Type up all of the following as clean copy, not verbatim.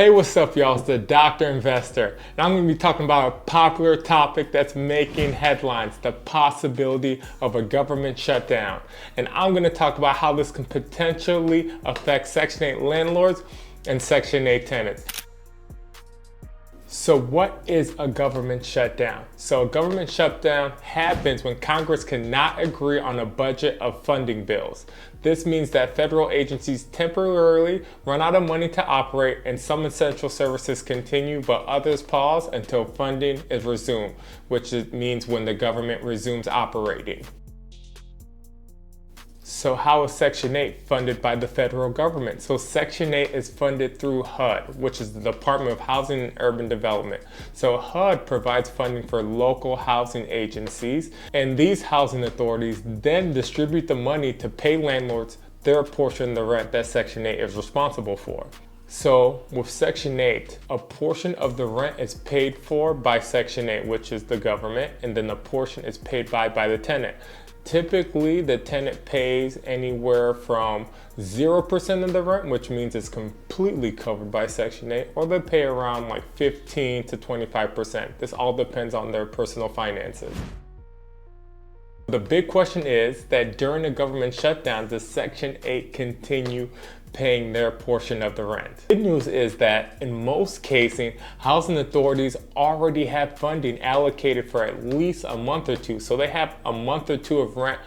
Hey, what's up, y'all? It's the Dr. Investor, and I'm going to be talking about a popular topic that's making headlines, the possibility of a government shutdown. And I'm going to talk about how this can potentially affect Section 8 landlords and Section 8 tenants. So what is a government shutdown? So a government shutdown happens when Congress cannot agree on a budget of funding bills. This means that federal agencies temporarily run out of money to operate, and some essential services continue, but others pause until funding is resumed, which means when the government resumes operating. So how is Section 8 funded by the federal government? So Section 8 is funded through HUD, which is the Department of Housing and Urban Development. So HUD provides funding for local housing agencies, and these housing authorities then distribute the money to pay landlords their portion of the rent that Section 8 is responsible for. So with Section 8, a portion of the rent is paid for by Section 8, which is the government, and then a portion is paid by the tenant. Typically, the tenant pays anywhere from 0% of the rent, which means it's completely covered by Section 8, or they pay around like 15 to 25%. This all depends on their personal finances. The big question is that during the government shutdown, does Section 8 continue paying their portion of the rent? Good news is that in most cases, housing authorities already have funding allocated for at least a month or two. So they have a month or two of rent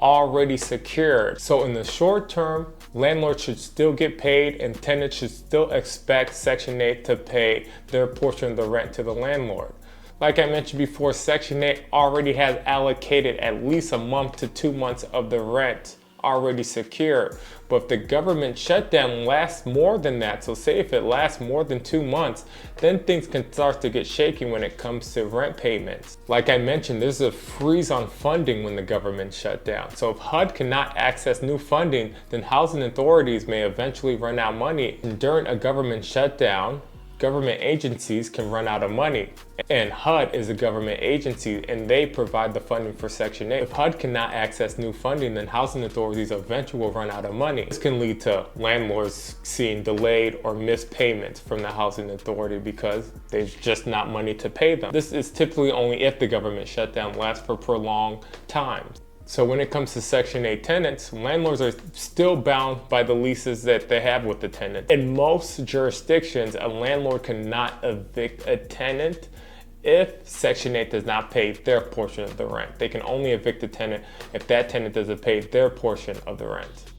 already secured. So in the short term, landlords should still get paid and tenants should still expect Section 8 to pay their portion of the rent to the landlord. Like I mentioned before, Section 8 already has allocated at least a month to 2 months of the rent already secure. But if the government shutdown lasts more than that, so say if it lasts more than 2 months, then things can start to get shaky when it comes to rent payments. Like I mentioned, there's a freeze on funding when the government shut down. So if HUD cannot access new funding, then housing authorities may eventually run out of money. And during a government shutdown, government agencies can run out of money, and HUD is a government agency and they provide the funding for Section 8. If HUD cannot access new funding, then housing authorities eventually will run out of money. This can lead to landlords seeing delayed or missed payments from the housing authority because there's just not money to pay them. This is typically only if the government shutdown lasts for prolonged times. So when it comes to Section 8 tenants, landlords are still bound by the leases that they have with the tenant. In most jurisdictions, a landlord cannot evict a tenant if Section 8 does not pay their portion of the rent. They can only evict a tenant if that tenant doesn't pay their portion of the rent.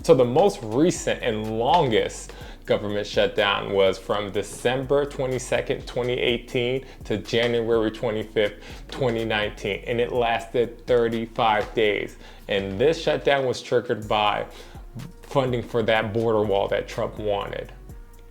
So the most recent and longest government shutdown was from December 22nd, 2018 to January 25th, 2019, and it lasted 35 days. And this shutdown was triggered by funding for that border wall that Trump wanted.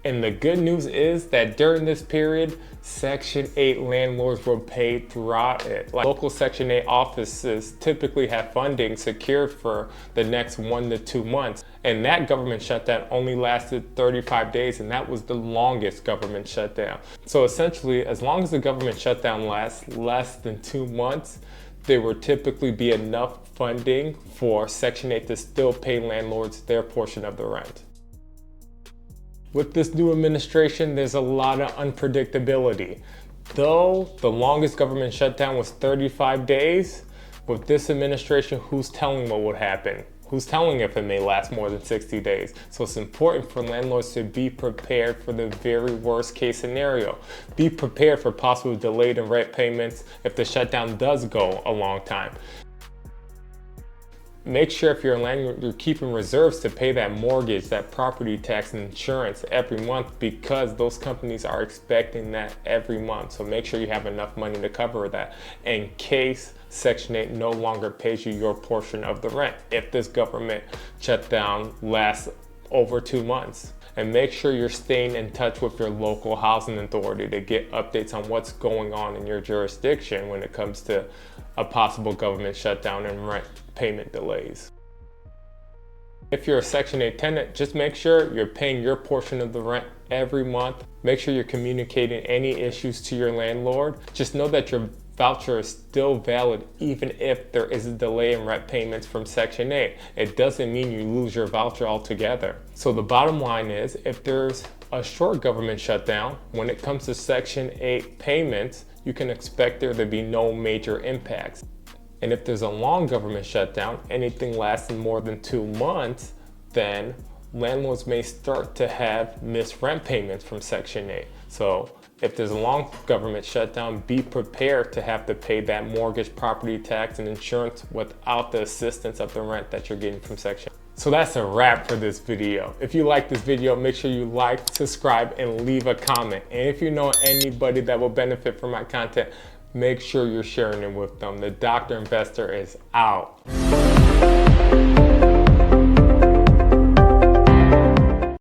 And the good news is that during this period, Section 8 landlords were paid throughout it. Like local Section 8 offices typically have funding secured for the next 1 to 2 months. And that government shutdown only lasted 35 days, and that was the longest government shutdown. So essentially, as long as the government shutdown lasts less than 2 months, there will typically be enough funding for Section 8 to still pay landlords their portion of the rent. With this new administration, there's a lot of unpredictability. Though the longest government shutdown was 35 days, with this administration, who's telling what would happen? Who's telling if it may last more than 60 days? So it's important for landlords to be prepared for the very worst case scenario. Be prepared for possible delayed in rent payments if the shutdown does go a long time. Make sure if you're a landlord, you're keeping reserves to pay that mortgage, that property tax and insurance every month, because those companies are expecting that every month. So make sure you have enough money to cover that in case Section 8 no longer pays you your portion of the rent if this government shutdown lasts over 2 months. And make sure you're staying in touch with your local housing authority to get updates on what's going on in your jurisdiction when it comes to a possible government shutdown and rent payment delays. If you're a Section 8 tenant, just make sure you're paying your portion of the rent every month. Make sure you're communicating any issues to your landlord. Just know that your voucher is still valid even if there is a delay in rent payments from Section 8. It doesn't mean you lose your voucher altogether. So the bottom line is, if there's a short government shutdown, when it comes to Section 8 payments, you can expect there to be no major impacts. And if there's a long government shutdown, anything lasting more than 2 months, then landlords may start to have missed rent payments from Section 8. So if there's a long government shutdown, be prepared to have to pay that mortgage, property tax, and insurance without the assistance of the rent that you're getting from Section 8. So that's a wrap for this video. If you like this video, make sure you like, subscribe, and leave a comment. And if you know anybody that will benefit from my content, make sure you're sharing it with them. The Dr. Investor is out.